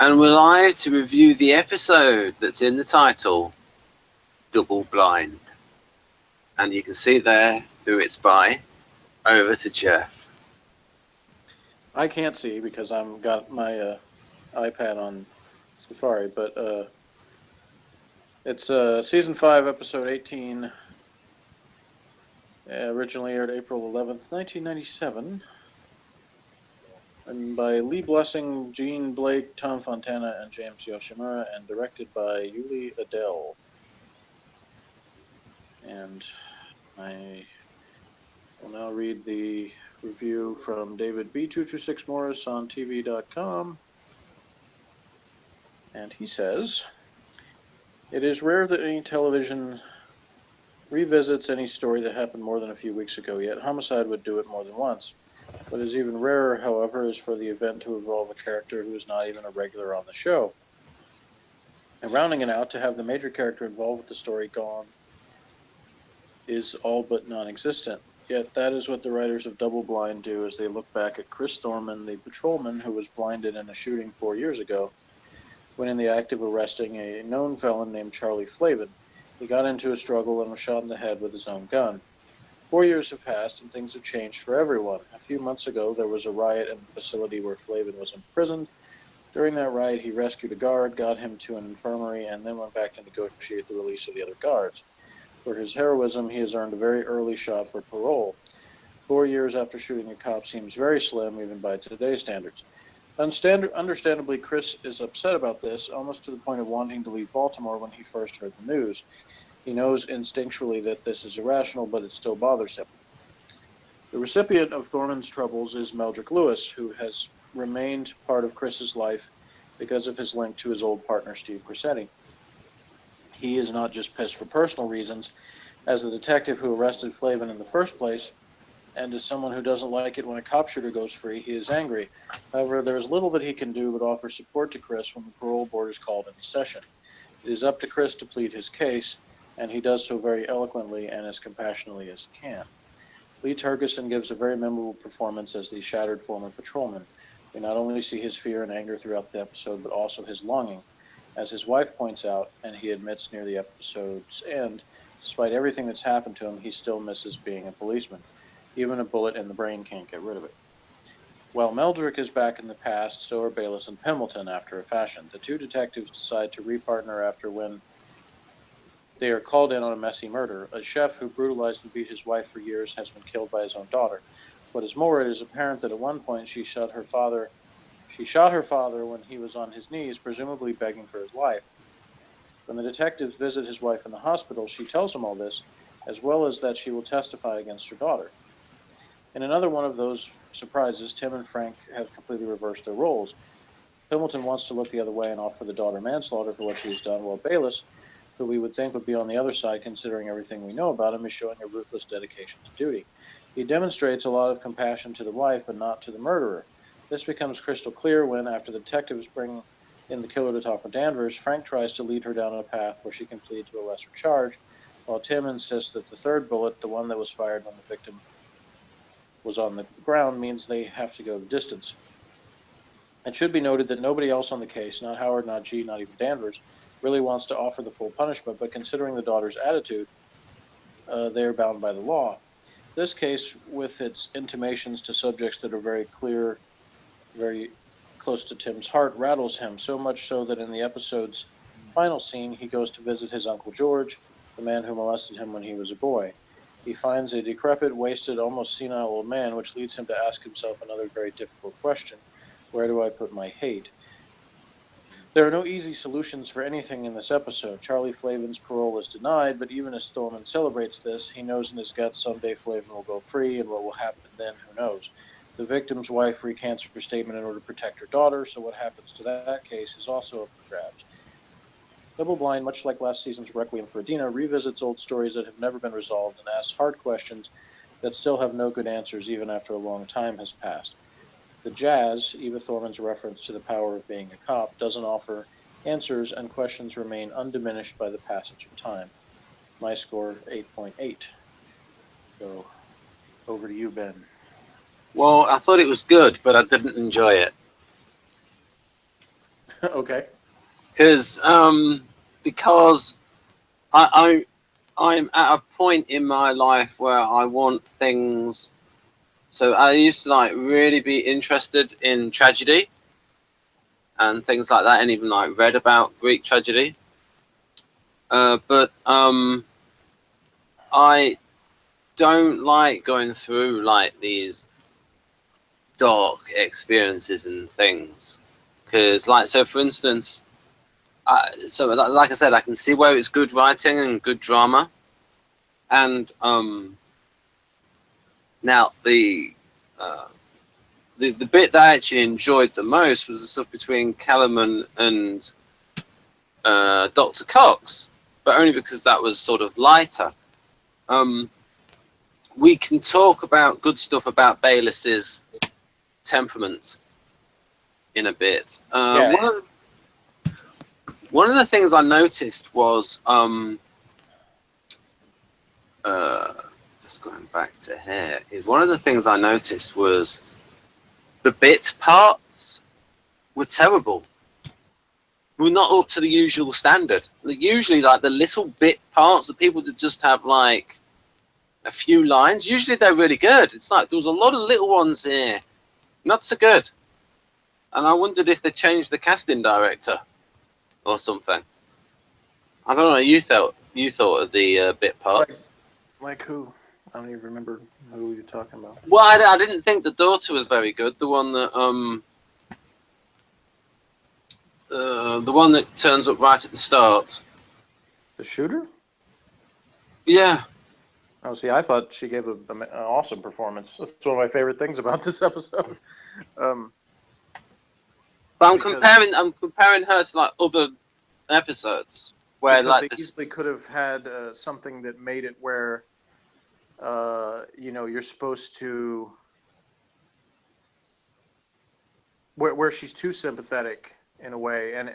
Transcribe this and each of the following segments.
And we're live to review the episode that's in the title, Double Blind. And you can see there who it's by. Over to Jeff. I can't see because I've got my iPad on Safari, but it's Season 5, Episode 18, originally aired April 11th, 1997, and by Lee Blessing, Gene Blake, Tom Fontana, and James Yoshimura, and directed by Yuli Adele. And I will now read the review from David B226 Morris on TV.com. And he says, "It is rare that any television revisits any story that happened more than a few weeks ago, yet Homicide would do it more than once. What is even rarer, however, is for the event to involve a character who is not even a regular on the show. And rounding it out, to have the major character involved with the story gone is all but non-existent. Yet that is what the writers of Double Blind do as they look back at Chris Thorman, the patrolman who was blinded in a shooting 4 years ago, when in the act of arresting a known felon named Charlie Flavin. He got into a struggle and was shot in the head with his own gun. 4 years have passed and things have changed for everyone. A few months ago, there was a riot in the facility where Flavin was imprisoned. During that riot, he rescued a guard, got him to an infirmary, and then went back to negotiate the release of the other guards. For his heroism, he has earned a very early shot for parole. 4 years after shooting a cop seems very slim, even by today's standards. Understandably, Chris is upset about this, almost to the point of wanting to leave Baltimore when he first heard the news. He knows instinctually that this is irrational, but it still bothers him. The recipient of Thorman's troubles is Meldrick Lewis, who has remained part of Chris's life because of his link to his old partner, Steve Cressetti. He is not just pissed for personal reasons. As the detective who arrested Flavin in the first place, and as someone who doesn't like it when a cop shooter goes free, he is angry. However, there is little that he can do but offer support to Chris when the parole board is called into session. It is up to Chris to plead his case, and he does so very eloquently and as compassionately as he can. Lee Tergesen gives a very memorable performance as the shattered former patrolman. We not only see his fear and anger throughout the episode, but also his longing. As his wife points out, and he admits near the episode's end, despite everything that's happened to him, he still misses being a policeman. Even a bullet in the brain can't get rid of it. While Meldrick is back in the past, so are Bayless and Pemberton after a fashion. The two detectives decide to repartner after when they are called in on a messy murder. A chef who brutalized and beat his wife for years has been killed by his own daughter. What is more, it is apparent that at one point she shot her father when he was on his knees, presumably begging for his life. When the detectives visit his wife in the hospital, she tells him all this, as well as that she will testify against her daughter. In another one of those surprises, Tim and Frank have completely reversed their roles. Pemberton wants to look the other way and offer the daughter manslaughter for what she's done, while Bayless, who we would think would be on the other side considering everything we know about him, is showing a ruthless dedication to duty. He demonstrates a lot of compassion to the wife, but not to the murderer. This becomes crystal clear when, after the detectives bring in the killer to talk with Danvers, Frank tries to lead her down a path where she can plead to a lesser charge, while Tim insists that the third bullet, the one that was fired when the victim was on the ground, means they have to go the distance. It should be noted that nobody else on the case, not Howard, not G, not even Danvers, really wants to offer the full punishment, but considering the daughter's attitude, they are bound by the law. This case, with its intimations to subjects that are very clear, very close to Tim's heart, rattles him, so much so that in the episode's final scene, he goes to visit his Uncle George, the man who molested him when he was a boy. He finds a decrepit, wasted, almost senile old man, which leads him to ask himself another very difficult question: where do I put my hate? There are no easy solutions for anything in this episode. Charlie Flavin's parole is denied, but even as Thorman celebrates this, he knows in his guts someday Flavin will go free, and what will happen then, who knows. The victim's wife recants her statement in order to protect her daughter, so what happens to that case is also up for grabs. Double Blind, much like last season's Requiem for Adina, revisits old stories that have never been resolved and asks hard questions that still have no good answers even after a long time has passed. The Jazz, Eva Thorman's reference to the power of being a cop, doesn't offer answers, and questions remain undiminished by the passage of time. My score, 8.8. So, over to you, Ben. Well, I thought it was good, but I didn't enjoy it. Okay. because I'm at a point in my life where I want things. So I used to like really be interested in tragedy and things like that, and even like read about Greek tragedy. But I don't like going through like these dark experiences and things, because like, so for instance, so like I said, I can see where it's good writing and good drama, and now the bit that I actually enjoyed the most was the stuff between Callum and Dr. Cox, but only because that was sort of lighter. We can talk about good stuff about Bayless's temperament in a bit. Yeah. One of the things I noticed was just going back to here, is one of the things I noticed was the bit parts were terrible. Were not up to the usual standard. Usually, like the little bit parts, the people that just have like a few lines, usually they're really good. It's like there was a lot of little ones here, not so good. And I wondered if they changed the casting director or something. I don't know. You thought of the bit parts. Like who? I don't even remember who you're talking about. Well, I didn't think the daughter was very good. The one that turns up right at the start. The shooter? Yeah. Oh, see, I thought she gave an awesome performance. That's one of my favorite things about this episode. But I'm comparing her to like other episodes where like they easily could have had something that made it where you're supposed to where she's too sympathetic in a way, and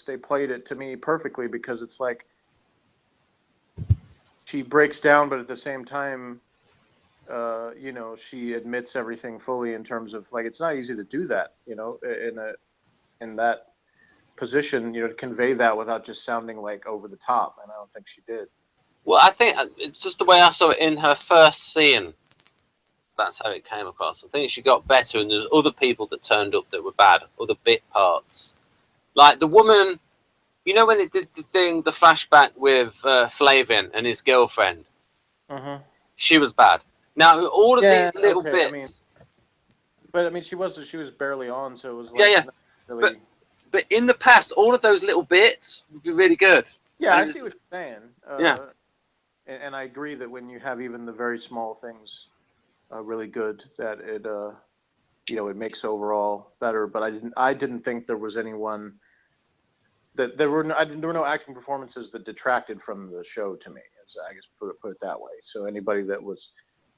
they played it to me perfectly, because it's like she breaks down, but at the same time, she admits everything fully, in terms of like, it's not easy to do that, in that position, to convey that without just sounding like over the top. And I don't think she did. Well, I think it's just the way I saw it in her first scene. That's how it came across. I think she got better, and there's other people that turned up that were bad, other bit parts. Like the woman, when they did the flashback with Flavin and his girlfriend, she was bad. Now, all of these little bits. She was barely on, so it was like, yeah. Really... But in the past, all of those little bits would be really good. Yeah, I see what you're saying. Yeah. And I agree that when you have even the very small things really good, that it it makes overall better. But I didn't think there was anyone that there were no acting performances that detracted from the show to me. As I guess put it that way. So anybody that was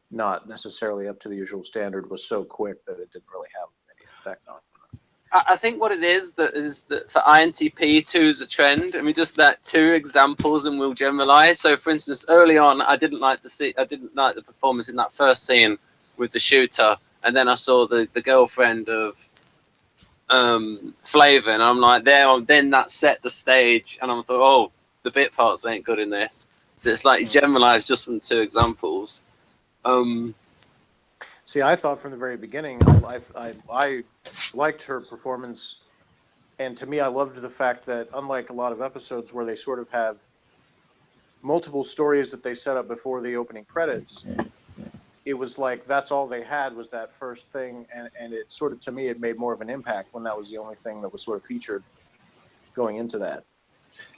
not necessarily up to the usual standard was so quick that it didn't really have any effect on it. I think what it is that for INTP 2 is a trend, and we just that 2 examples and we'll generalize. So, for instance, early on, I didn't like the performance in that first scene with the shooter, and then I saw the girlfriend of Flavor, and I'm like, then that set the stage, and I thought, oh, the bit parts ain't good in this. So it's like you generalize just from 2 examples. See, I thought from the very beginning, I liked her performance, and to me, I loved the fact that, unlike a lot of episodes where they sort of have multiple stories that they set up before the opening credits, it was like that's all they had was that first thing, and it sort of, to me, it made more of an impact when that was the only thing that was sort of featured going into that.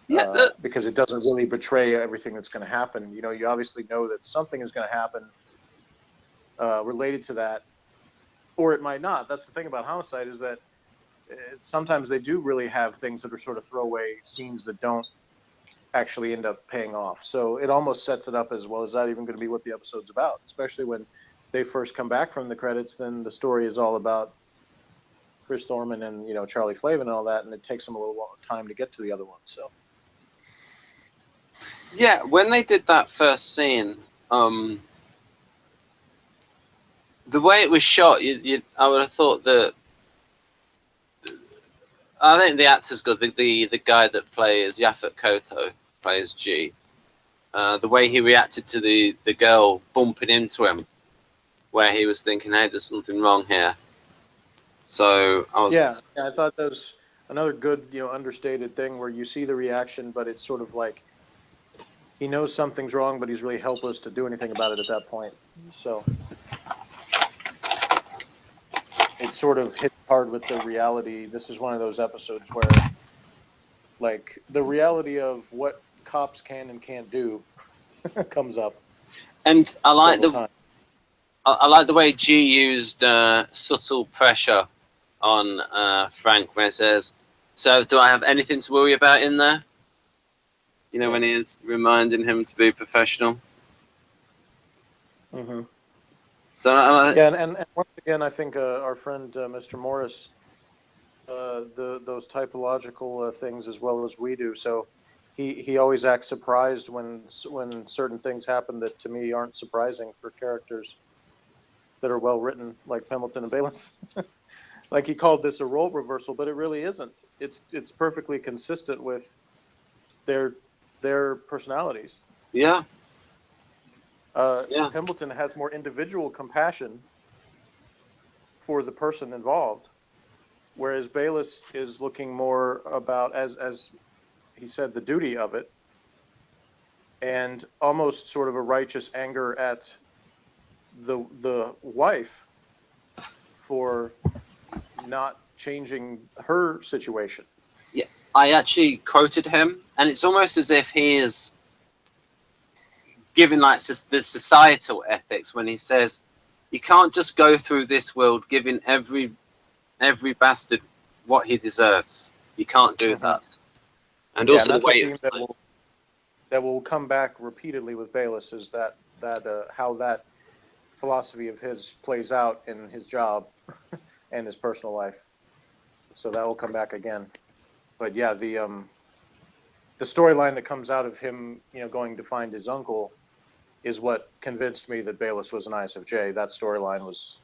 Yeah, because it doesn't really betray everything that's going to happen. You obviously know that something is going to happen related to that, or it might not. That's the thing about Homicide, is that sometimes they do really have things that are sort of throwaway scenes that don't actually end up paying off. So it almost sets it up as well as that even going to be what the episode's about, especially when they first come back from the credits. Then the story is all about Chris Thorman and Charlie Flavin and all that, and it takes them a little time to get to the other one. So yeah, when they did that first scene, the way it was shot, I would have thought that I think the actor's good. The guy that plays Yaphet Kotto plays G. The way he reacted to the girl bumping into him, where he was thinking, "Hey, there's something wrong here." So I was. Yeah, I thought that was another good, understated thing where you see the reaction, but it's sort of like he knows something's wrong, but he's really helpless to do anything about it at that point. So it sort of hit hard with the reality. This is one of those episodes where, like, the reality of what cops can and can't do comes up. And I like time. I like the way G used subtle pressure on Frank when it says, "So, do I have anything to worry about in there?" You know, when he is reminding him to be professional. Mm-hmm. So, yeah, and once again, I think our friend Mr. Morris, those typological things as well as we do. So he always acts surprised when certain things happen that to me aren't surprising for characters that are well written, like Pendleton and Bayliss. Like he called this a role reversal, but it really isn't. It's perfectly consistent with their personalities. yeah. Pendleton has more individual compassion for the person involved, whereas Bayliss is looking more about, as he said, the duty of it, and almost sort of a righteous anger at the wife for not changing her situation. Yeah, I actually quoted him, and it's almost as if he is giving like the societal ethics when he says, "You can't just go through this world giving every bastard what he deserves. You can't do that." And also and the way a theme that will come back repeatedly with Bayliss is that how that philosophy of his plays out in his job and his personal life. So that will come back again. But yeah, the storyline that comes out of him, going to find his uncle, is what convinced me that Bayliss was an ISFJ. That storyline was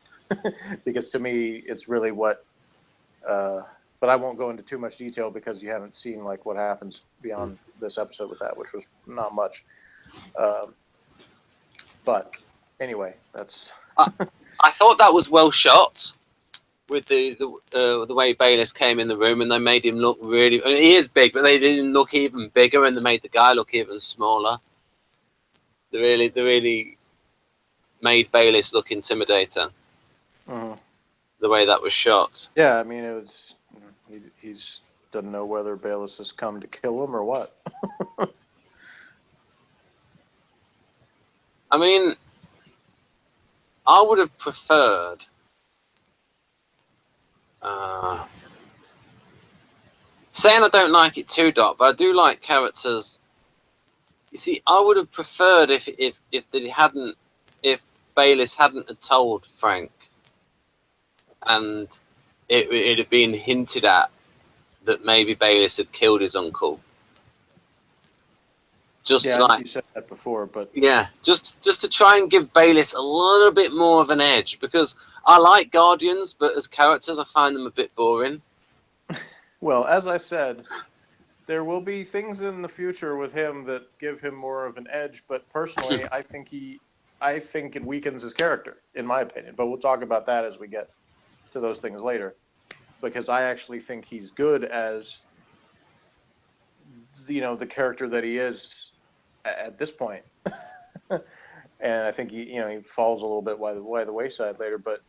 because to me it's really what. But I won't go into too much detail because you haven't seen like what happens beyond this episode with that, which was not much. But anyway, that's. I thought that was well shot with the way Bayliss came in the room, and they made him look really. I mean, he is big, but they didn't look even bigger, and they made the guy look even smaller. They really made Bayliss look intimidating. Mm-hmm. The way that was shot. Yeah, I mean, it was. He's doesn't know whether Bayliss has come to kill him or what. I mean, I would have preferred saying I don't like it too, Doc, but I do like characters. You see, I would have preferred if Bayliss hadn't have told Frank, and it had been hinted at that maybe Bayliss had killed his uncle. Just you said that before, but just to try and give Bayliss a little bit more of an edge, because I like Guardians, but as characters, I find them a bit boring. Well, as I said, there will be things in the future with him that give him more of an edge. But personally, I think it weakens his character, in my opinion. But we'll talk about that as we get to those things later, because I actually think he's good as the character that he is at this point. And I think he falls a little bit by the wayside later. But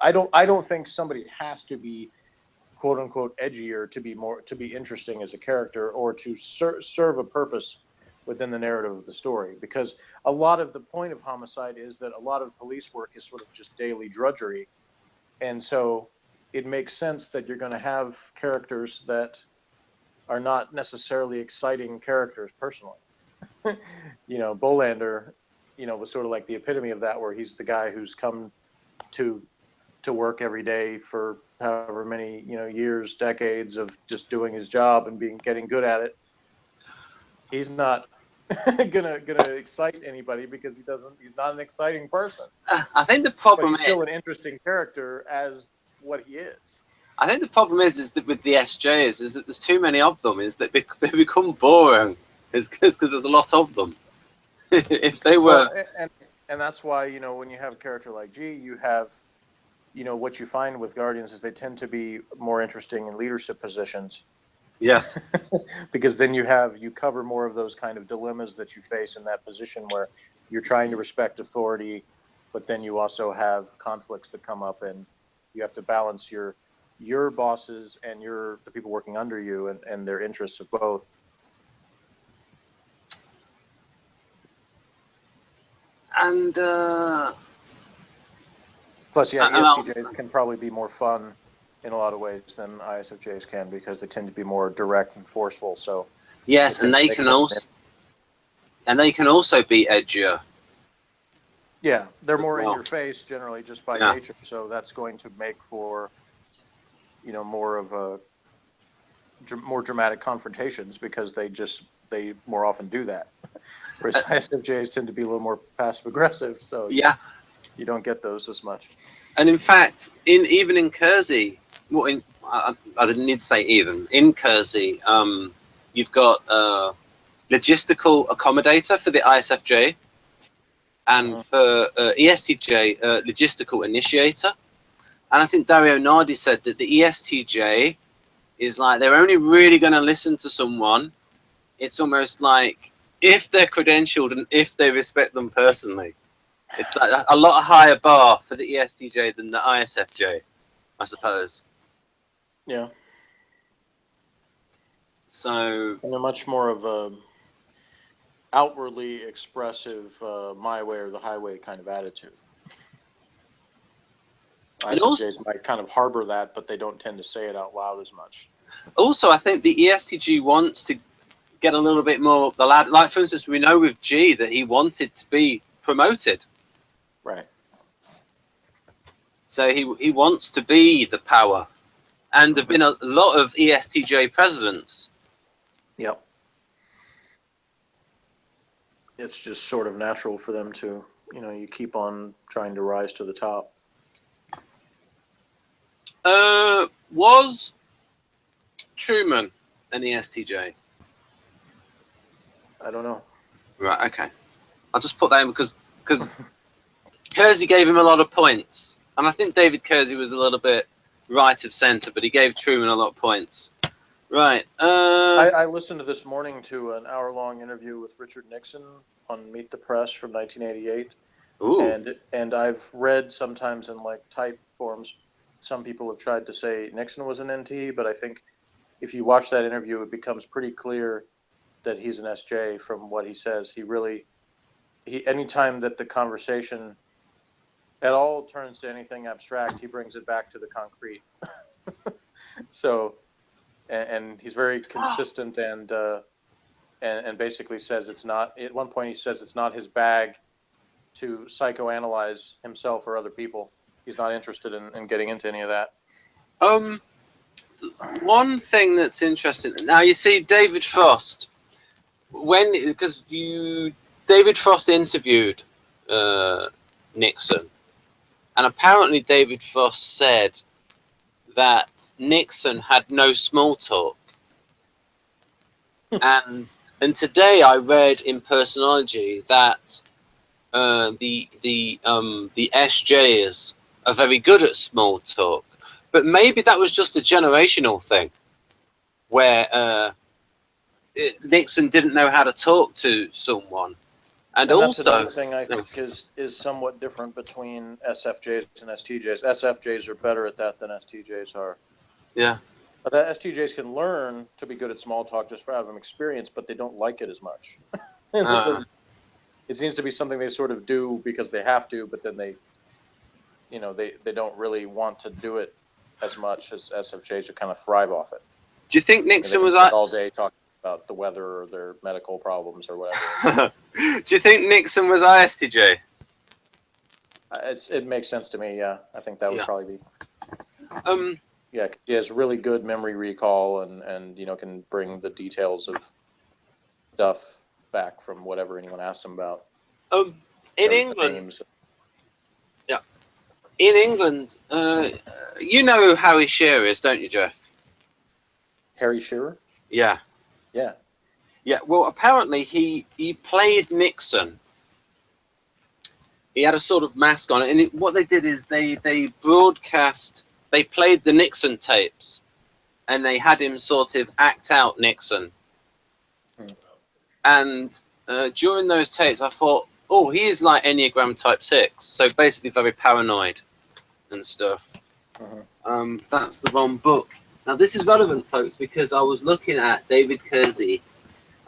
I don't think somebody has to be quote unquote edgier to be interesting as a character or to serve a purpose within the narrative of the story. Because a lot of the point of Homicide is that a lot of police work is sort of just daily drudgery, and so it makes sense that you're going to have characters that are not necessarily exciting characters personally. Bolander, was sort of like the epitome of that, where he's the guy who's come to work every day for however many years, decades of just doing his job and getting good at it. He's not gonna excite anybody because he's not an exciting person. I think the problem but he's still an interesting character as what he is. I think the problem is that with the SJs is that there's too many of them. Is that they become boring? Is because there's a lot of them. If they were, well, and that's why, you know, when you have a character like G, you have, you know, what you find with Guardians is they tend to be more interesting in leadership positions. yes, Because then you cover more of those kind of dilemmas that you face in that position where you're trying to respect authority, but then you also have conflicts that come up, and you have to balance your bosses and the people working under you and their interests of both. and Plus, yeah, and ESTJs can probably be more fun in a lot of ways than ISFJs can, because they tend to be more direct and forceful. So yes, and they can also be edgier. yeah, they're more well. in your face generally just by Yeah. nature. So that's going to make for, you know, more of a more dramatic confrontations, because they more often do that. Whereas ISFJs tend to be a little more passive aggressive. So Yeah. you don't get those as much. And in fact, even in Kersey, I didn't need to say even in Kersey, you've got logistical accommodator for the ISFJ, and for ESTJ, logistical initiator. And I think Dario Nardi said that the ESTJ is like, they're only really going to listen to someone. It's almost like if they're credentialed and if they respect them personally. It's like a lot higher bar for the ESTJ than the ISFJ, I suppose. Yeah. So, And they're much more of a outwardly expressive, my way or the highway kind of attitude. and also, ISFJs might kind of harbor that, but they don't tend to say it out loud as much. I think the ESTG wants to get a little bit more the lad. Like, for instance, we know with G that he wanted to be promoted. Right. So he wants to be the power. And there have been a lot of ESTJ presidents. Yep. It's just sort of natural for them to, you know, you keep on trying to rise to the top. Was Truman an ESTJ? I don't know. Right, okay. I'll just put that in because Kersey gave him a lot of points. And I think David Kersey was a little bit right of centre, but he gave Truman a lot of points. Right. I listened to this morning to an hour-long interview with Richard Nixon on Meet the Press from 1988. Ooh. And I've read sometimes in like type forums, some people have tried to say Nixon was an NT, but I think if you watch that interview, it becomes pretty clear that he's an SJ from what he says. Anytime that the conversation at all turns to anything abstract, he brings it back to the concrete. So, and he's very consistent and basically says it's not, at one point he says it's not his bag to psychoanalyze himself or other people. He's not interested in getting into any of that. One thing that's interesting now, you see David Frost, David Frost interviewed Nixon, and apparently David Frost said that Nixon had no small talk. and today I read in Personology that the SJs are very good at small talk, but maybe that was just a generational thing, where Nixon didn't know how to talk to someone, and that's also another thing I think is somewhat different between SFJs and STJs. SFJs are better at that than STJs are. Yeah. But the STJs can learn to be good at small talk just out of experience, but they don't like it as much. It seems to be something they sort of do because they have to, but then they don't really want to do it as much as SFJs who kind of thrive off it. Do you think Nixon was all day talking about the weather or their medical problems or whatever? Do you think Nixon was ISTJ? It makes sense to me. Yeah, I think that would probably be. Yeah, he has really good memory recall and can bring the details of stuff back from whatever anyone asks him about. In England, names. yeah. in England, you know who Harry Shearer is, don't you, Jeff? Harry Shearer? Yeah. Yeah. Yeah, well, apparently he played Nixon. He had a sort of mask on, and what they did is they broadcast, they played the Nixon tapes, and they had him sort of act out Nixon. And during those tapes, I thought, oh, he is like Enneagram Type 6, so basically very paranoid and stuff. That's the wrong book. Now, this is relevant, folks, because I was looking at David Kersey.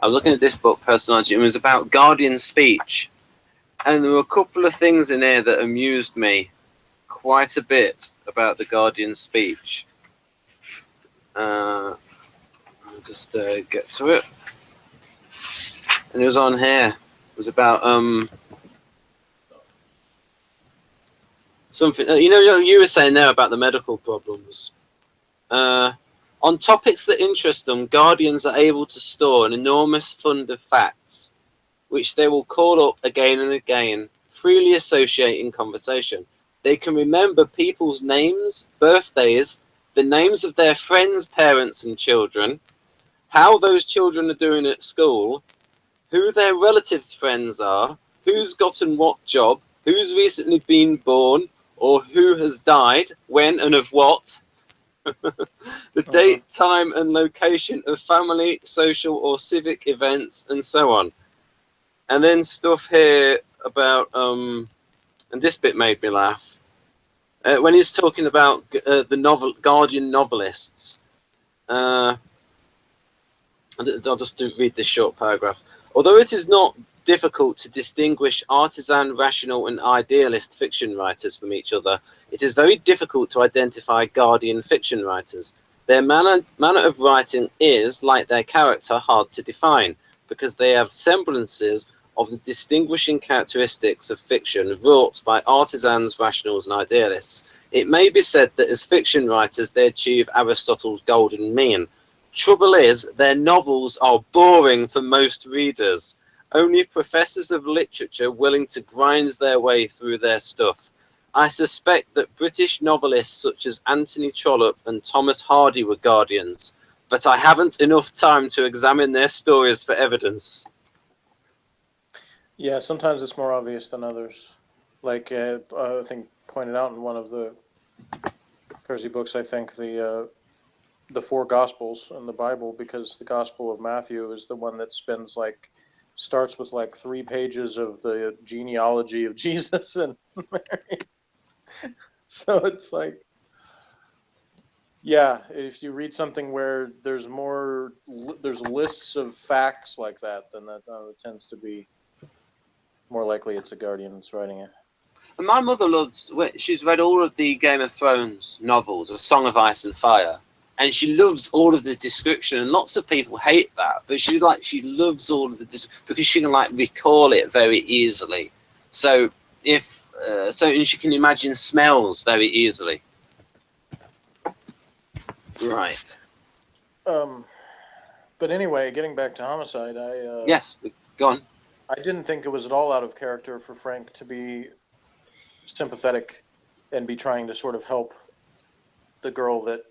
I was looking at this book, Personality, and it was about Guardian speech. And there were a couple of things in here that amused me quite a bit about the Guardian speech. I'll just get to it. And it was on here. It was about something. You know, you were saying there about the medical problems. On topics that interest them, Guardians are able to store an enormous fund of facts, which they will call up again and again, freely associating conversation. They can remember people's names, birthdays, the names of their friends, parents, and children, how those children are doing at school, who their relatives' friends are, who's gotten what job, who's recently been born, or who has died, when and of what, the date, time, and location of family, social, or civic events, and so on. And then stuff here about, and this bit made me laugh, when he's talking about the Guardian novelists. I'll just read this short paragraph. Although it is not difficult to distinguish artisan, rational, and idealist fiction writers from each other, it is very difficult to identify Guardian fiction writers. Their manner of writing is, like their character, hard to define, because they have semblances of the distinguishing characteristics of fiction wrought by artisans, rationals, and idealists. It may be said that as fiction writers, they achieve Aristotle's golden mean. Trouble is, their novels are boring for most readers. Only professors of literature willing to grind their way through their stuff. I suspect that British novelists such as Anthony Trollope and Thomas Hardy were Guardians, but I haven't enough time to examine their stories for evidence. Yeah, sometimes it's more obvious than others. Like I think pointed out in one of the Kersey books, I think the four Gospels in the Bible, because the Gospel of Matthew is the one that starts with like 3 pages of the genealogy of Jesus and Mary. So it's like, yeah, if you read something where there's lists of facts like that, then that tends to be more likely it's a Guardian that's writing it. And my mother she's read all of the Game of Thrones novels, A Song of Ice and Fire, and she loves all of the description. And lots of people hate that, but she loves all of the because she can recall it very easily. So and she can imagine smells very easily. Right. But anyway, getting back to Homicide, yes, go on. I didn't think it was at all out of character for Frank to be sympathetic and be trying to sort of help the girl that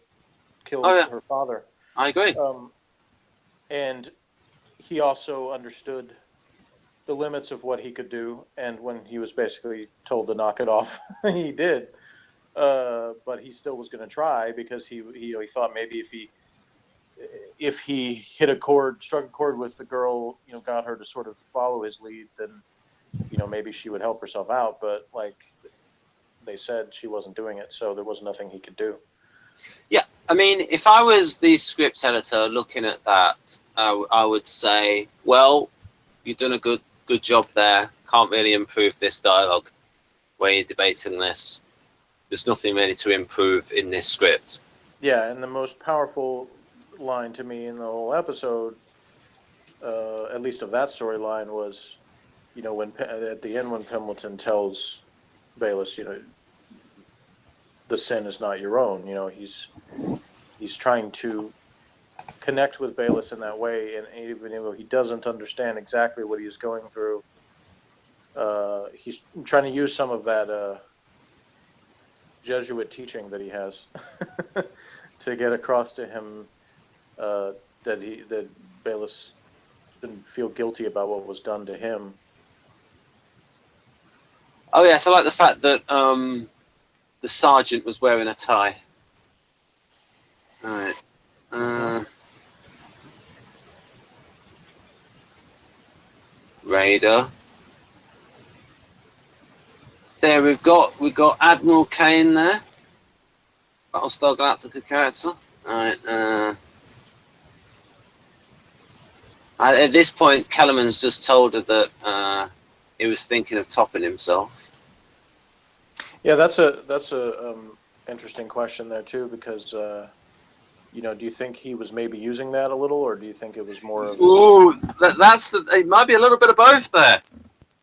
killed her father. I agree. And he also understood the limits of what he could do, and when he was basically told to knock it off, he did. But he still was going to try, because he thought maybe if he struck a chord with the girl, got her to sort of follow his lead, then maybe she would help herself out. But like they said, she wasn't doing it, so there was nothing he could do. Yeah, I mean, if I was the script editor looking at that, I would say, well, you've done a good job there. Can't really improve this dialogue where you're debating this. There's nothing really to improve in this script. Yeah, and the most powerful line to me in the whole episode, at least of that storyline, was, when at the end when Pemberton tells Bayless, the sin is not your own. He's trying to connect with Bayless in that way, and even though he doesn't understand exactly what he's going through, he's trying to use some of that Jesuit teaching that he has to get across to him that Bayless didn't feel guilty about what was done to him. Oh yes, I like the fact that the sergeant was wearing a tie. All right. Raider. There we've got Admiral Kane there. Battlestar Galactica character. Alright, at this point Kellerman's just told her that he was thinking of topping himself. Yeah, that's a interesting question there too, because you know, do you think he was maybe using that a little, or do you think it was more of? Ooh, it might be a little bit of both there.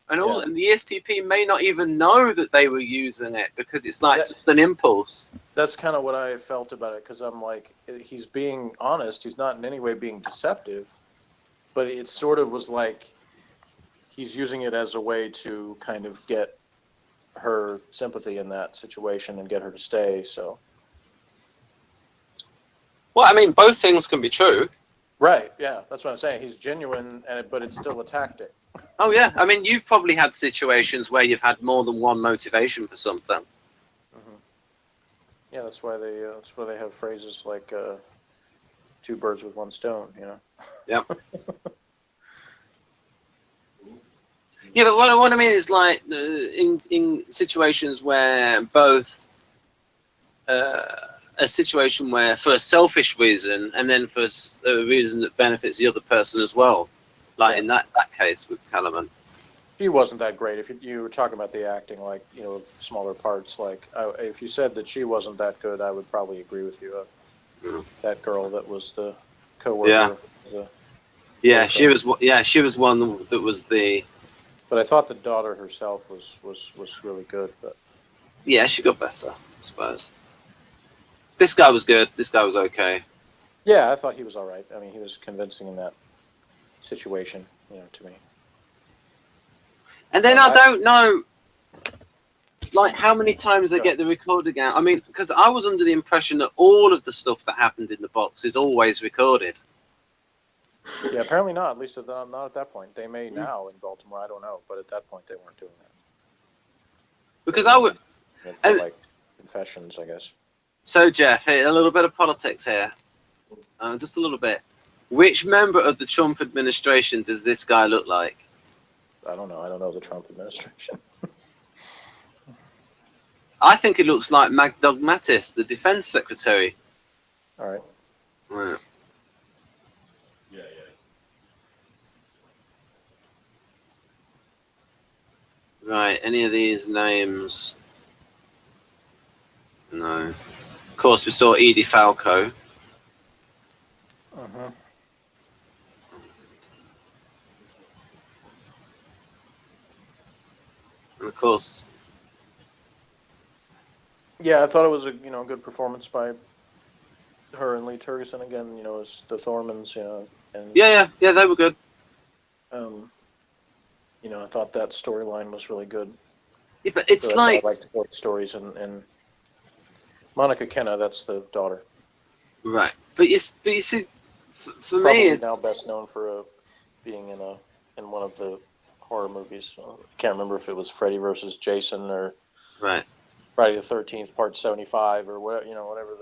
And the ESTP may not even know that they were using it because it's like just an impulse. That's kind of what I felt about it, because I'm like, he's being honest. He's not in any way being deceptive, but it sort of was like he's using it as a way to kind of get her sympathy in that situation and get her to stay. So, well, I mean, both things can be true. Right. Yeah, that's what I'm saying. He's genuine, but it's still a tactic. Oh yeah, I mean, you've probably had situations where you've had more than one motivation for something. Mm-hmm. Yeah, that's why they have phrases like "two birds with one stone." You know. Yep. Yeah, but what I mean is like in situations where both a situation where for a selfish reason and then for a reason that benefits the other person as well. Like in that case with Kellerman. She wasn't that great. If you were talking about the acting, like, you know, smaller parts, like if you said that she wasn't that good, I would probably agree with you. That girl that was the coworker. Yeah, she was one that was the. But I thought the daughter herself was really good. But yeah, she got better, I suppose. This guy was good. This guy was okay. Yeah, I thought he was all right. I mean, he was convincing in that situation, you know, to me. And then I don't know, like, how many times they get the recording out. I mean, because I was under the impression that all of the stuff that happened in the box is always recorded. Yeah, apparently not. At least not at that point. They may now in Baltimore. I don't know, but at that point they weren't doing that. Because I would, and, like confessions, I guess. So Jeff, a little bit of politics here, just a little bit. Which member of the Trump administration does this guy look like? I don't know. I don't know the Trump administration. I think it looks like Magdog Mattis, the defense secretary. All right. Right. Yeah. Right. Any of these names? No. Of course, we saw Edie Falco. Uh-huh. And of course. Yeah, I thought it was a good performance by her and Lee Tergesen again. You know, as the Thormans. You know, and Yeah, they were good. You know, I thought that storyline was really good. Yeah, but it's like I like the stories and Monica Kenna. That's the daughter. Right, but you see, for Probably me, it's now best known for being in one of the horror movies. I can't remember if it was Freddy versus Jason or right. Friday the 13th Part 75 or whatever. You know, whatever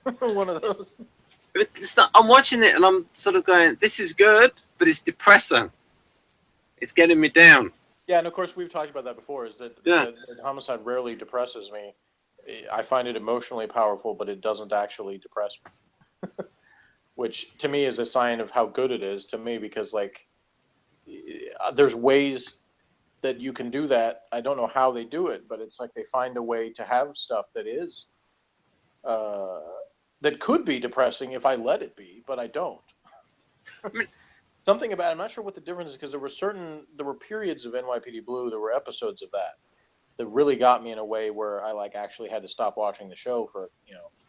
the one of those. It's not, I'm watching it and I'm sort of going, this is good, but it's depressing. It's getting me down. Yeah, and of course we've talked about that before. Is that Homicide rarely depresses me. I find it emotionally powerful, but it doesn't actually depress me. Which to me is a sign of how good it is to me, because like there's ways that you can do that. I don't know how they do it, but it's like they find a way to have stuff that is that could be depressing if I let it be, but I don't. Something about, I'm not sure what the difference is, because there were periods of NYPD Blue, there were episodes of that really got me in a way where I like actually had to stop watching the show for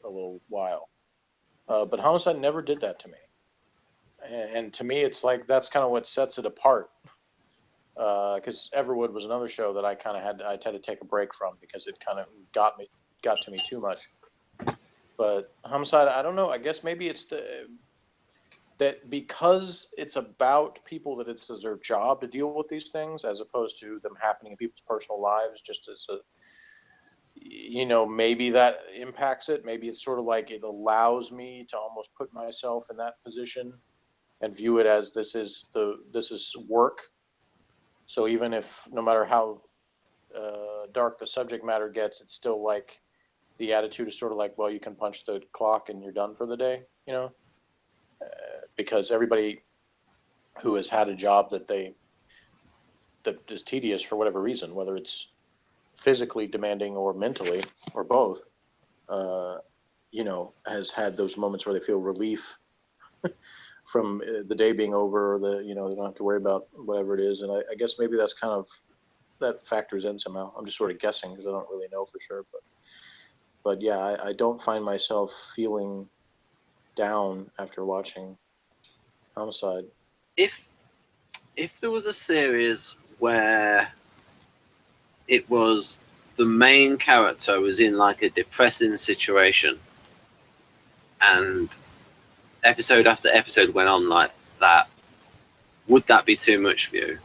a little while. But Homicide never did that to me, and to me it's like that's kind of what sets it apart. Because Everwood was another show that I kind of had to take a break from, because it kind of got me got to me too much. But Homicide, I don't know. I guess maybe it's that because it's about people that it's their job to deal with these things, as opposed to them happening in people's personal lives, just as a, maybe that impacts it. Maybe it's sort of like it allows me to almost put myself in that position and view it as this is work. So even if no matter how dark the subject matter gets, it's still like the attitude is sort of like, well, you can punch the clock and you're done for the day, because everybody who has had a job that is tedious for whatever reason, whether it's physically demanding or mentally or both, has had those moments where they feel relief from the day being over, or they don't have to worry about whatever it is. And I guess maybe that's kind of, that factors in somehow. I'm just sort of guessing because I don't really know for sure, but yeah, I don't find myself feeling down after watching Homicide. If there was a series where it was the main character was in like a depressing situation, and episode after episode went on like that, would that be too much for you?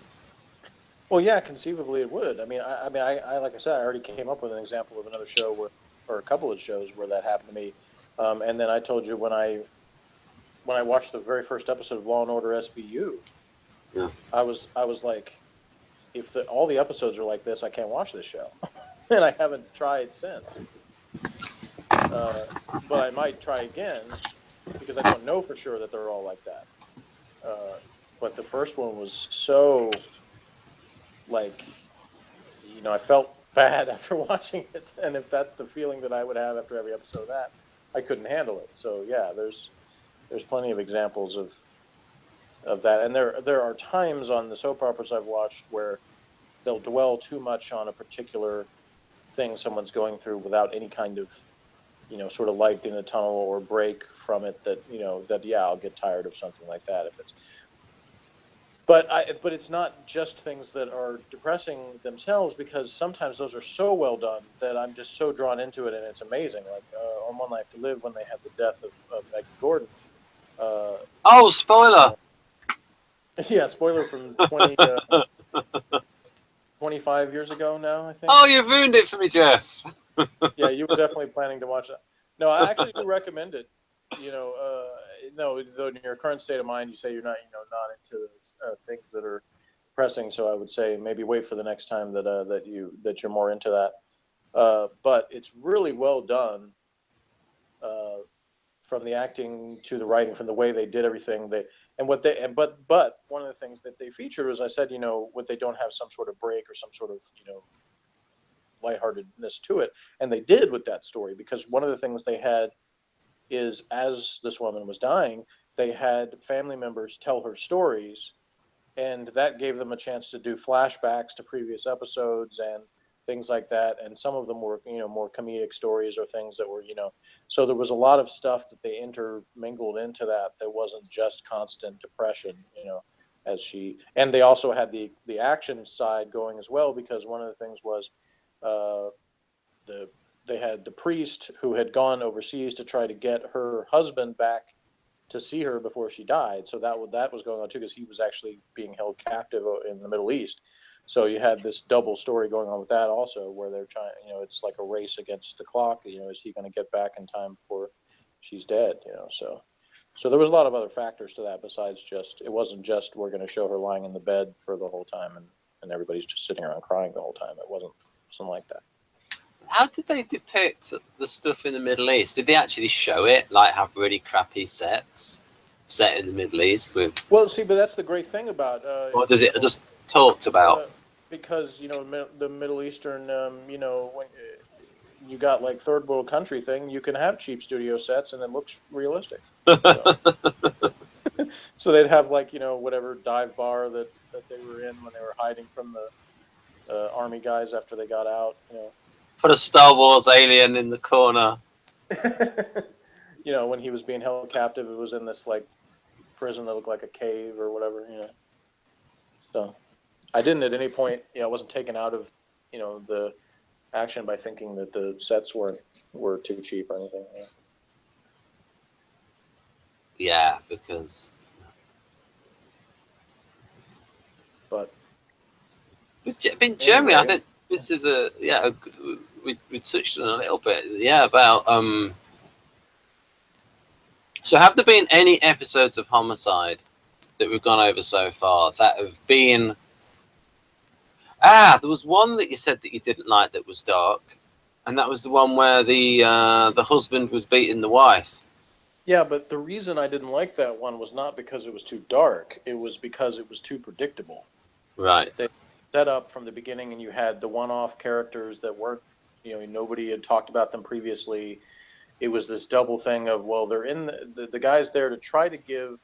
Well, yeah, conceivably it would. I mean, I like I said, I already came up with an example of another show or a couple of shows where that happened to me. And then I told you when I watched the very first episode of Law and Order SVU, Yeah. I was like, if all the episodes are like this, I can't watch this show, and I haven't tried since. But I might try again because I don't know for sure that they're all like that. But the first one was so, like, I felt bad after watching it, and if that's the feeling that I would have after every episode of that, I couldn't handle it. So yeah, there's plenty of examples of that, and there are times on the soap operas I've watched where they'll dwell too much on a particular thing someone's going through without any kind of sort of light in a tunnel or break from it, that I'll get tired of something like that if it's. But it's not just things that are depressing themselves, because sometimes those are so well done that I'm just so drawn into it, and it's amazing. Like on One Life to Live, when they had the death of Megan Gordon. Oh, spoiler! Yeah, spoiler from 25 years ago now, I think. Oh, you've ruined it for me, Jeff. Yeah, you were definitely planning to watch that. No, I actually do recommend it. No, though in your current state of mind, you say you're not, not into things that are pressing. So I would say maybe wait for the next time that you're more into that. But it's really well done, from the acting to the writing, from the way they did everything. But one of the things that they featured, as I said, what they don't have some sort of break or some sort of lightheartedness to it, and they did with that story, because one of the things they had is, as this woman was dying, they had family members tell her stories, and that gave them a chance to do flashbacks to previous episodes and things like that. And some of them were, more comedic stories or things that were, so there was a lot of stuff that they intermingled into that wasn't just constant depression, and they also had the action side going as well, because one of the things was, they had the priest who had gone overseas to try to get her husband back to see her before she died. So that was going on too, because he was actually being held captive in the Middle East. So you had this double story going on with that also, where they're trying, it's like a race against the clock. Is he going to get back in time before she's dead? So there was a lot of other factors to that besides just, it wasn't just we're going to show her lying in the bed for the whole time and everybody's just sitting around crying the whole time. It wasn't like that. How did they depict the stuff in the Middle East? Did they actually show it, like have really crappy sets set in the Middle East with? Well, see, but that's the great thing about. Or does it just talked about? Because the Middle Eastern, when you got like third world country thing, you can have cheap studio sets and it looks realistic. So they'd have like whatever dive bar that they were in when they were hiding from the army guys after they got out. Put a Star Wars alien in the corner. When he was being held captive, it was in this like prison that looked like a cave or whatever. So I didn't at any point, I wasn't taken out of, the action by thinking that the sets were too cheap or anything. Yeah. Yeah, because. But But generally, I anyway, think this is we touched on a little bit, about So have there been any episodes of Homicide that we've gone over so far that have been? There was one that you said that you didn't like that was dark, and that was the one where the husband was beating the wife. yeah, but the reason I didn't like that one was not because it was too dark. It was because it was too predictable. Right. They set up from the beginning, and you had the one-off characters that weren't, nobody had talked about them previously. It was this double thing of, well, they're in the guy's there to try to give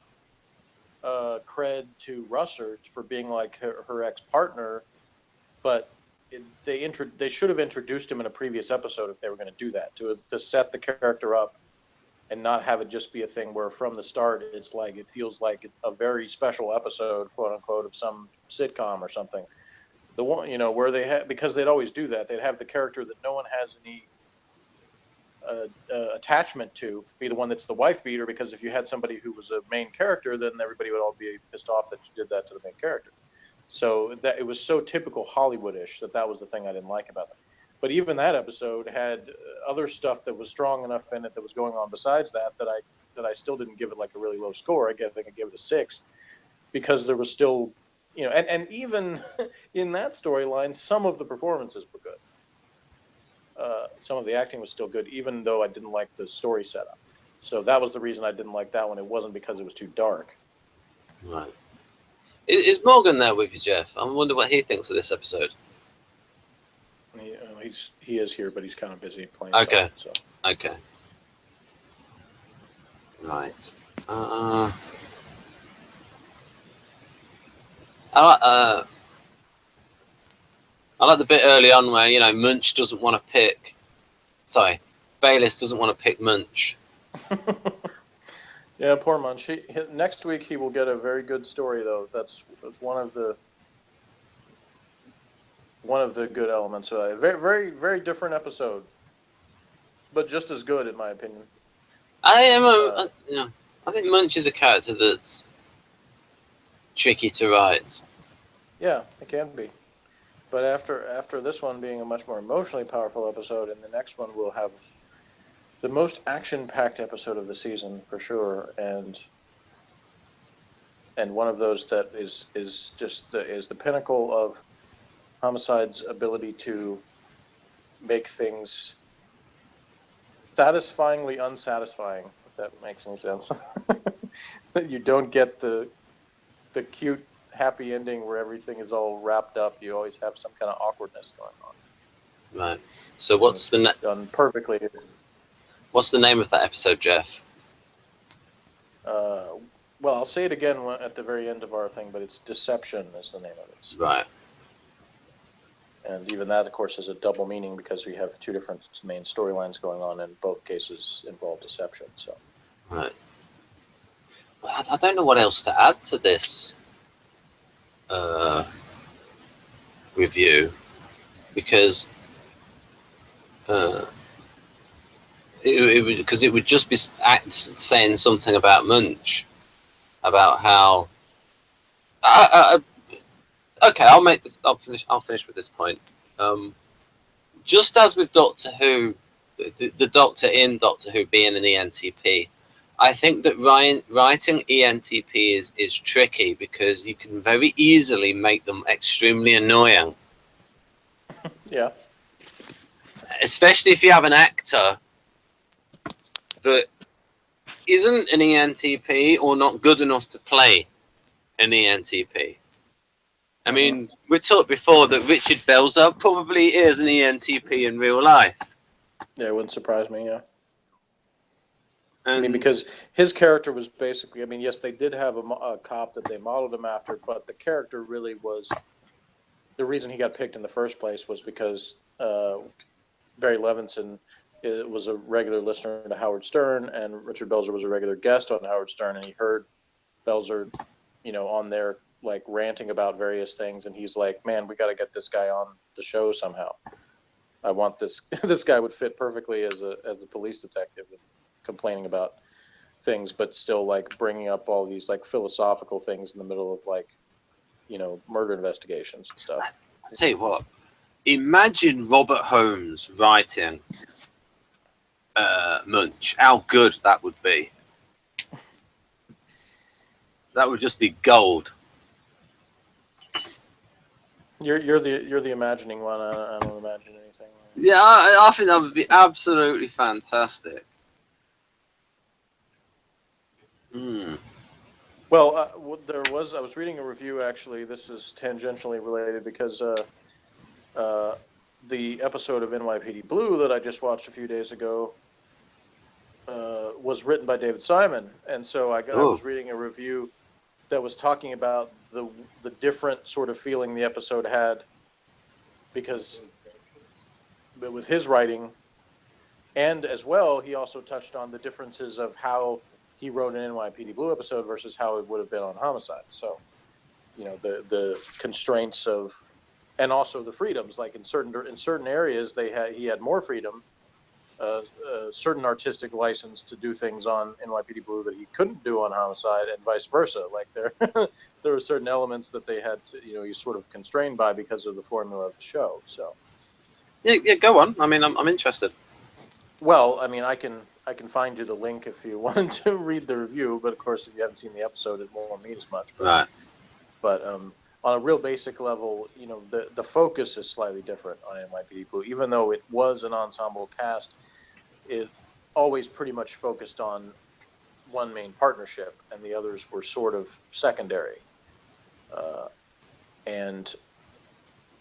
cred to Russert for being like her ex-partner, but they should have introduced him in a previous episode if they were going to do that, to set the character up and not have it just be a thing where from the start it's like it feels like a very special episode, quote unquote, of some sitcom or something. The one, where they had, because they'd always do that, they'd have the character that no one has any attachment to be the one that's the wife beater, because if you had somebody who was a main character, then everybody would all be pissed off that you did that to the main character. So that it was so typical Hollywoodish that was the thing I didn't like about it. But even that episode had other stuff that was strong enough in it that was going on besides that I still didn't give it like a really low score. I think I give it a 6 because there was still, and even in that storyline, some of the performances were good. Some of the acting was still good, even though I didn't like the story setup. So that was the reason I didn't like that one. It wasn't because it was too dark. Right. Is Morgan there with you, Jeff? I wonder what he thinks of this episode. He is here, but he's kind of busy playing. Okay. Stuff, so. Okay. Right. I like the bit early on where Munch doesn't want to pick. Sorry, Bayliss doesn't want to pick Munch. Yeah, poor Munch. Next week he will get a very good story, though. That's one of the good elements. Very, very, very different episode, but just as good, in my opinion. I think Munch is a character that's tricky to write. Yeah, it can be. But after this one being a much more emotionally powerful episode, and the next one will have the most action-packed episode of the season for sure, and one of those that is the pinnacle of Homicide's ability to make things satisfyingly unsatisfying, if that makes any sense. That you don't get the cute happy ending where everything is all wrapped up. You always have some kind of awkwardness going on. Right. So what's done perfectly? What's the name of that episode, Jeff? Well, I'll say it again at the very end of our thing, but it's Deception is the name of it. Right. And even that, of course, is a double meaning because we have two different main storylines going on, and both cases involve deception. So. Right. Well, I don't know what else to add to this review, because it would just be saying something about Munch, about how. Okay, I'll finish with this point. Just as with Doctor Who, the Doctor in Doctor Who being an ENTP, I think that writing ENTP is tricky because you can very easily make them extremely annoying. Yeah. Especially if you have an actor that isn't an ENTP or not good enough to play an ENTP. I mean, we talked before that Richard Belzer probably is an ENTP in real life. Yeah, it wouldn't surprise me, yeah. And I mean, because his character was basically, I mean, yes, they did have a cop that they modeled him after, but the character really was, the reason he got picked in the first place was because Barry Levinson was a regular listener to Howard Stern, and Richard Belzer was a regular guest on Howard Stern, and he heard Belzer, on there, ranting about various things, and he's like, man, we got to get this guy on the show somehow. I want this. This guy would fit perfectly as a police detective, complaining about things, but still like bringing up all these like philosophical things in the middle of like, murder investigations and stuff. I tell you what, imagine Robert Holmes writing Munch. How good that would be. That would just be gold. You're the imagining one. I don't imagine anything. Yeah, I think that would be absolutely fantastic. Well, I was reading a review, actually. This is tangentially related because the episode of NYPD Blue that I just watched a few days ago was written by David Simon. And so I was reading a review that was talking about the different sort of feeling the episode had, because with his writing, and as well, he also touched on the differences of how he wrote an NYPD Blue episode versus how it would have been on Homicide. So, the constraints of, and also the freedoms. Like in certain areas, he had more freedom, certain artistic license to do things on NYPD Blue that he couldn't do on Homicide, and vice versa. Like there were certain elements that they had to, you're sort of constrained by because of the formula of the show. So. Yeah, go on. I mean, I'm interested. Well, I mean, I can find you the link if you wanted to read the review, but of course, if you haven't seen the episode, it won't mean as much. But, right. But on a real basic level, the focus is slightly different on NYPD Blue. Even though it was an ensemble cast, it always pretty much focused on one main partnership, and the others were sort of secondary. And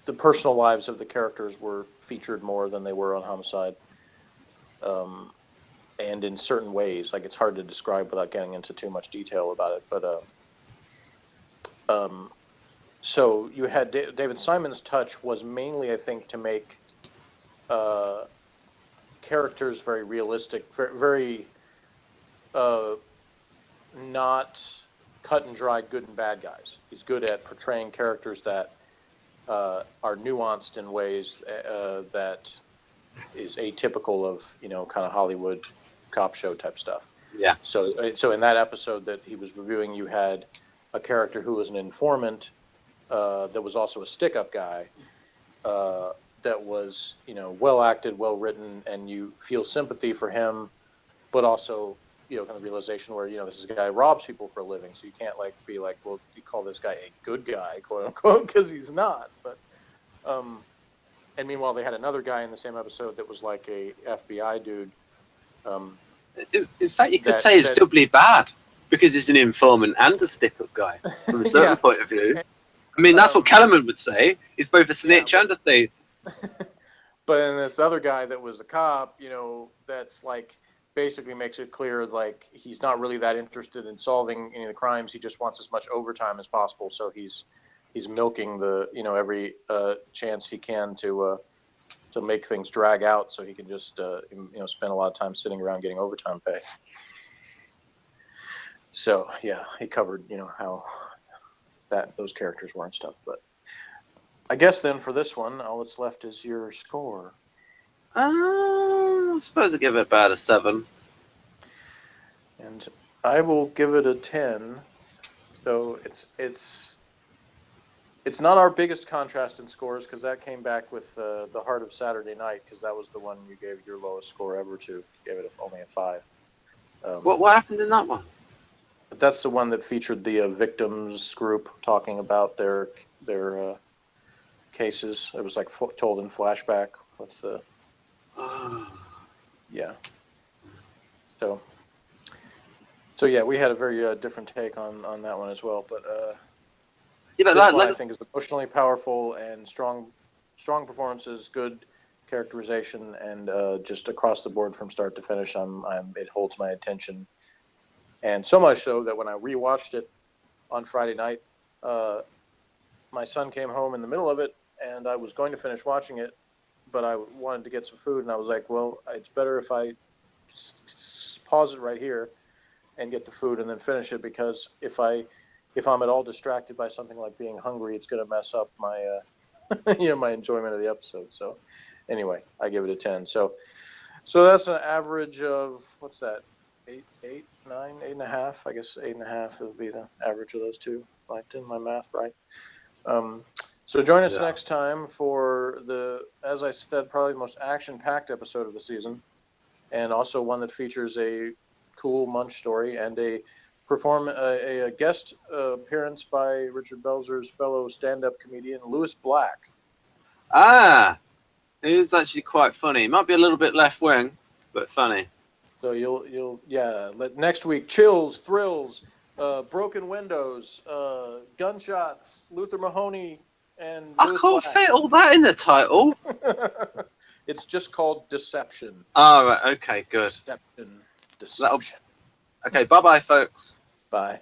the personal lives of the characters were featured more than they were on Homicide. And in certain ways, like it's hard to describe without getting into too much detail about it. But so you had David Simon's touch was mainly, I think, to make characters very realistic, very not cut and dried good and bad guys. He's good at portraying characters that are nuanced in ways that is atypical of kind of Hollywood cop show type stuff. Yeah. So in that episode that he was reviewing, you had a character who was an informant that was also a stick-up guy that was well acted, well written, and you feel sympathy for him, but also kind of realization where this is a guy who robs people for a living, so you can't like be like, well, you call this guy a good guy, quote unquote, because he's not. But and meanwhile, they had another guy in the same episode that was like a FBI dude. In fact, you could say he's doubly bad because he's an informant and a stick-up guy from a certain point of view. I mean, that's what Kellerman would say. He's both a snitch and a thief. But then this other guy that was a cop, that's like basically makes it clear like he's not really that interested in solving any of the crimes. He just wants as much overtime as possible. So he's milking the every chance he can to make things drag out, so he can just spend a lot of time sitting around getting overtime pay. So yeah, he covered how those characters were and stuff. But I guess then for this one, all that's left is your score. I suppose I give it about a 7. And I will give it a 10. So it's not our biggest contrast in scores, because that came back with the Heart of Saturday Night, because that was the one you gave your lowest score ever to. You gave it only a 5. What happened in that one? But that's the one that featured the victims group talking about their cases. It was like told in flashback with the yeah. So yeah, we had a very different take on that one as well. But yeah, but this one I think is emotionally powerful and strong performances, good characterization, and just across the board from start to finish, it holds my attention. And so much so that when I rewatched it on Friday night, my son came home in the middle of it, and I was going to finish watching it, but I wanted to get some food, and I was like, well, it's better if I pause it right here and get the food and then finish it, because if I'm at all distracted by something like being hungry, it's going to mess up my my enjoyment of the episode. So anyway, I give it a 10. So that's an average of, what's that? 8, 9, 8.5. I guess 8.5 would be the average of those two. If I did my math right. So join us next time for as I said, probably the most action-packed episode of the season, and also one that features a cool Munch story and a guest appearance by Richard Belzer's fellow stand-up comedian Louis Black. Ah, it is actually quite funny. It might be a little bit left-wing, but funny. So next week, chills, thrills, broken windows, gunshots, Luther Mahoney, and I Louis can't Black. fit all that in the title. It's just called Deception. Oh, right. Okay, good. Deception. Okay, bye-bye, folks. Bye.